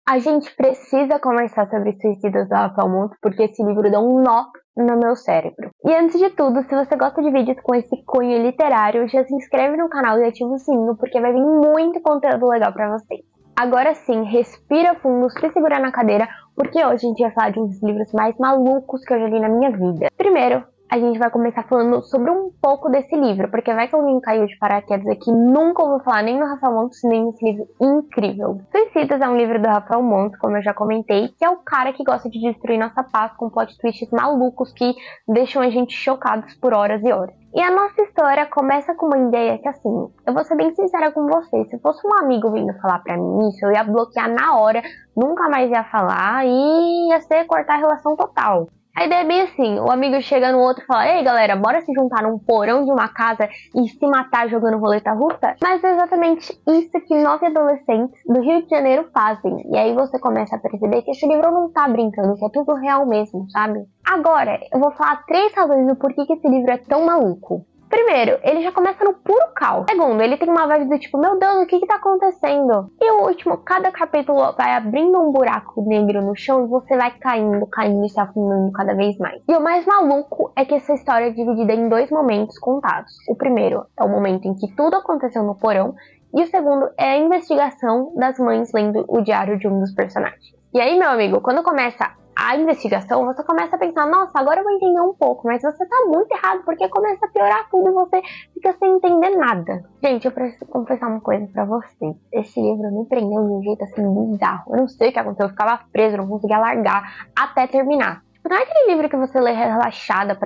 A gente precisa conversar sobre Suicidas do Rafael Montes, porque esse livro deu um nó no meu cérebro. E antes de tudo, se você gosta de vídeos com esse cunho literário, já se inscreve no canal e ativa o sininho, porque vai vir muito conteúdo legal pra vocês. Agora sim, respira fundo, se segura na cadeira, porque hoje a gente vai falar de um dos livros mais malucos que eu já li na minha vida. Primeiro, a gente vai começar falando sobre um pouco desse livro, porque vai que alguém caiu de paraquedas aqui, nunca ouviu falar nem no Rafael Montes, nem nesse livro incrível. Suicidas é um livro do Rafael Montes, como eu já comentei, que é o cara que gosta de destruir nossa paz com plot twists malucos que deixam a gente chocados por horas e horas. E a nossa história começa com uma ideia que, assim, eu vou ser bem sincera com vocês, se fosse um amigo vindo falar pra mim isso, eu ia bloquear na hora, nunca mais ia falar e ia ser cortar a relação total. A ideia é bem assim, o amigo chega no outro e fala: ei galera, bora se juntar num porão de uma casa e se matar jogando roleta russa? Mas é exatamente isso que 9 adolescentes do Rio de Janeiro fazem. E aí você começa a perceber que esse livro não tá brincando, que é tudo real mesmo, sabe? Agora, eu vou falar 3 razões do porquê que esse livro é tão maluco. Primeiro, ele já começa no puro caos. Segundo, ele tem uma vibe do tipo, meu Deus, o que tá acontecendo? E o último, cada capítulo vai abrindo um buraco negro no chão e você vai caindo e se afundando cada vez mais. E o mais maluco é que essa história é dividida em 2 momentos contados. O primeiro é o momento em que tudo aconteceu no porão, e o segundo é a investigação das mães lendo o diário de um dos personagens. E aí, meu amigo, quando começa a investigação, você começa a pensar, nossa, agora eu vou entender um pouco, mas você tá muito errado, porque começa a piorar tudo e você fica sem entender nada. Gente, eu preciso confessar uma coisa pra vocês. Esse livro me prendeu de um jeito assim bizarro. Eu não sei o que aconteceu, eu ficava preso, não conseguia largar até terminar. Não é aquele livro que você lê relaxada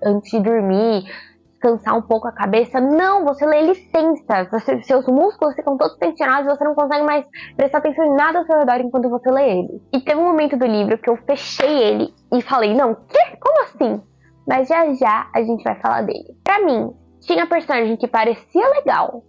antes de dormir, descansar um pouco a cabeça. Não, você lê ele tensa. Seus músculos ficam todos tensionados e você não consegue mais prestar atenção em nada ao seu redor enquanto você lê ele. E teve um momento do livro que eu fechei ele e falei, não, quê? Como assim? Mas já já a gente vai falar dele. Pra mim, tinha personagem que parecia legal,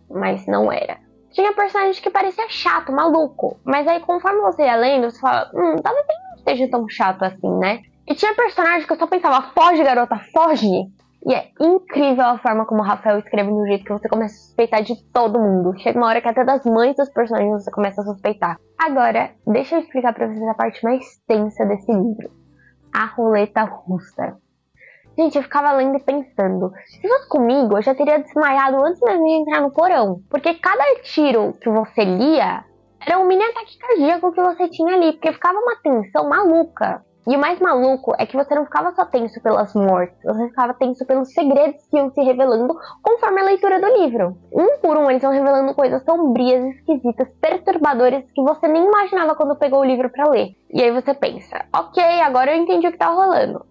mas não era. Tinha personagem que parecia chato, maluco. Mas aí conforme você ia lendo, você fala, talvez não esteja tão chato assim, né? E tinha personagem que eu só pensava, foge garota, foge! E é incrível a forma como o Rafael escreve no jeito que você começa a suspeitar de todo mundo. Chega uma hora que até das mães dos personagens você começa a suspeitar. Agora, deixa eu explicar pra vocês a parte mais tensa desse livro. A roleta russa. Gente, eu ficava lendo e pensando, se fosse comigo, eu já teria desmaiado antes mesmo de entrar no porão. Porque cada tiro que você lia era um mini ataque cardíaco que você tinha ali, porque ficava uma tensão maluca. E o mais maluco é que você não ficava só tenso pelas mortes, você ficava tenso pelos segredos que iam se revelando conforme a leitura do livro. Um por um eles vão revelando coisas sombrias, esquisitas, perturbadoras que você nem imaginava quando pegou o livro pra ler. E aí você pensa, ok, agora eu entendi o que tá rolando.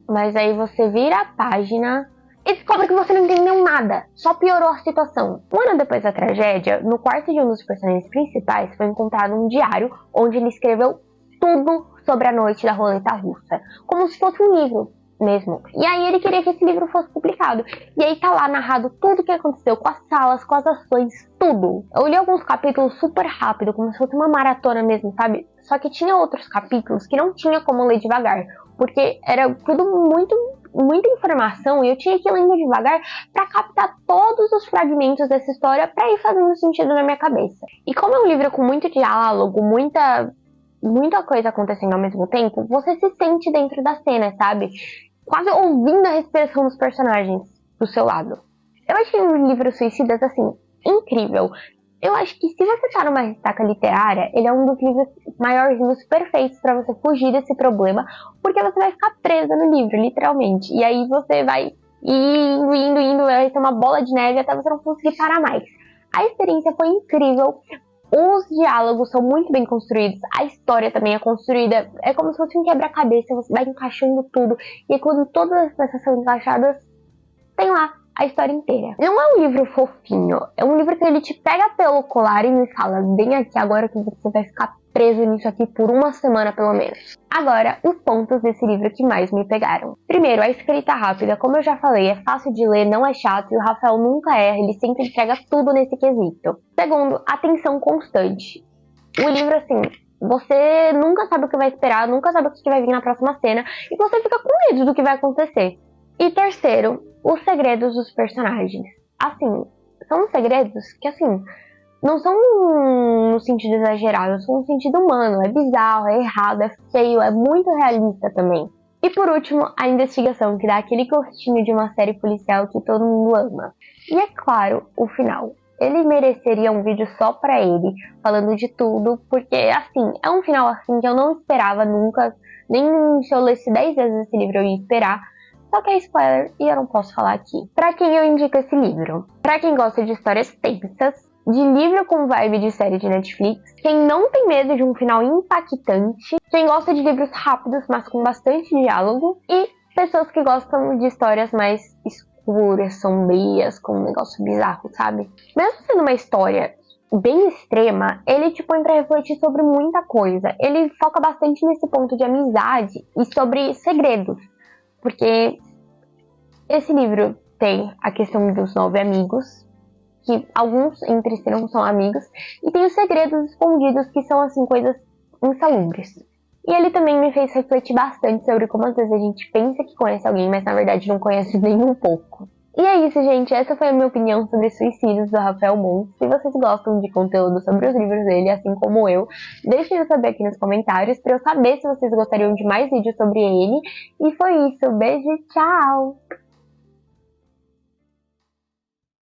Mas aí você vira a página e descobre que você não entendeu nada, só piorou a situação. Um ano depois da tragédia, no quarto de um dos personagens principais foi encontrado um diário onde ele escreveu tudo sobre a noite da roleta russa, como se fosse um livro mesmo. E aí ele queria que esse livro fosse publicado. E aí tá lá narrado tudo o que aconteceu, com as salas, com as ações, tudo. Eu li alguns capítulos super rápido, como se fosse uma maratona mesmo, sabe? Só que tinha outros capítulos que não tinha como ler devagar, porque era tudo muita informação e eu tinha que ir lendo devagar para captar todos os fragmentos dessa história para ir fazendo sentido na minha cabeça. E como é um livro com muito diálogo, muita coisa acontecendo ao mesmo tempo, você se sente dentro da cena, sabe? Quase ouvindo a respiração dos personagens do seu lado. Eu achei o livro Suicidas, assim, incrível. Eu acho que se você tá numa ressaca literária, ele é um dos livros maiorzinhos perfeitos pra você fugir desse problema, porque você vai ficar presa no livro, literalmente. E aí você vai indo, vai ser uma bola de neve até você não conseguir parar mais. A experiência foi incrível. Os diálogos são muito bem construídos, a história também é construída, é como se fosse um quebra-cabeça, você vai encaixando tudo, e quando todas as peças são encaixadas, tem lá a história inteira. Não é um livro fofinho, é um livro que ele te pega pelo colar e me fala, bem aqui agora que você vai ficar preso nisso aqui por uma semana pelo menos. Agora, os pontos desse livro que mais me pegaram. Primeiro, a escrita rápida, como eu já falei, é fácil de ler, não é chato e o Rafael nunca erra, ele sempre entrega tudo nesse quesito. Segundo, a tensão constante. O livro, assim, você nunca sabe o que vai esperar, nunca sabe o que vai vir na próxima cena e você fica com medo do que vai acontecer. E terceiro, os segredos dos personagens. Assim, são segredos que, assim, não são no sentido exagerado, são no sentido humano. É bizarro, é errado, é feio, é muito realista também. E por último, a investigação, que dá aquele gostinho de uma série policial que todo mundo ama. E é claro, o final. Ele mereceria um vídeo só pra ele, falando de tudo, porque assim, é um final assim que eu não esperava nunca, nem se eu lesse 10 vezes esse livro eu ia esperar. Só que é spoiler e eu não posso falar aqui. Pra quem eu indico esse livro? Pra quem gosta de histórias tensas, de livro com vibe de série de Netflix, quem não tem medo de um final impactante, quem gosta de livros rápidos, mas com bastante diálogo, e pessoas que gostam de histórias mais escuras, sombrias, com um negócio bizarro, sabe? Mesmo sendo uma história bem extrema, ele te põe pra refletir sobre muita coisa. Ele foca bastante nesse ponto de amizade e sobre segredos, porque esse livro tem a questão dos 9 amigos, que alguns entre si não são amigos, e tem os segredos escondidos, que são assim coisas insalubres. E ele também me fez refletir bastante sobre como às vezes a gente pensa que conhece alguém, mas na verdade não conhece nem um pouco. E é isso, gente. Essa foi a minha opinião sobre Suicídios, do Rafael Montes. Se vocês gostam de conteúdo sobre os livros dele, assim como eu, deixem eu saber aqui nos comentários para eu saber se vocês gostariam de mais vídeos sobre ele. E foi isso. Beijo e tchau!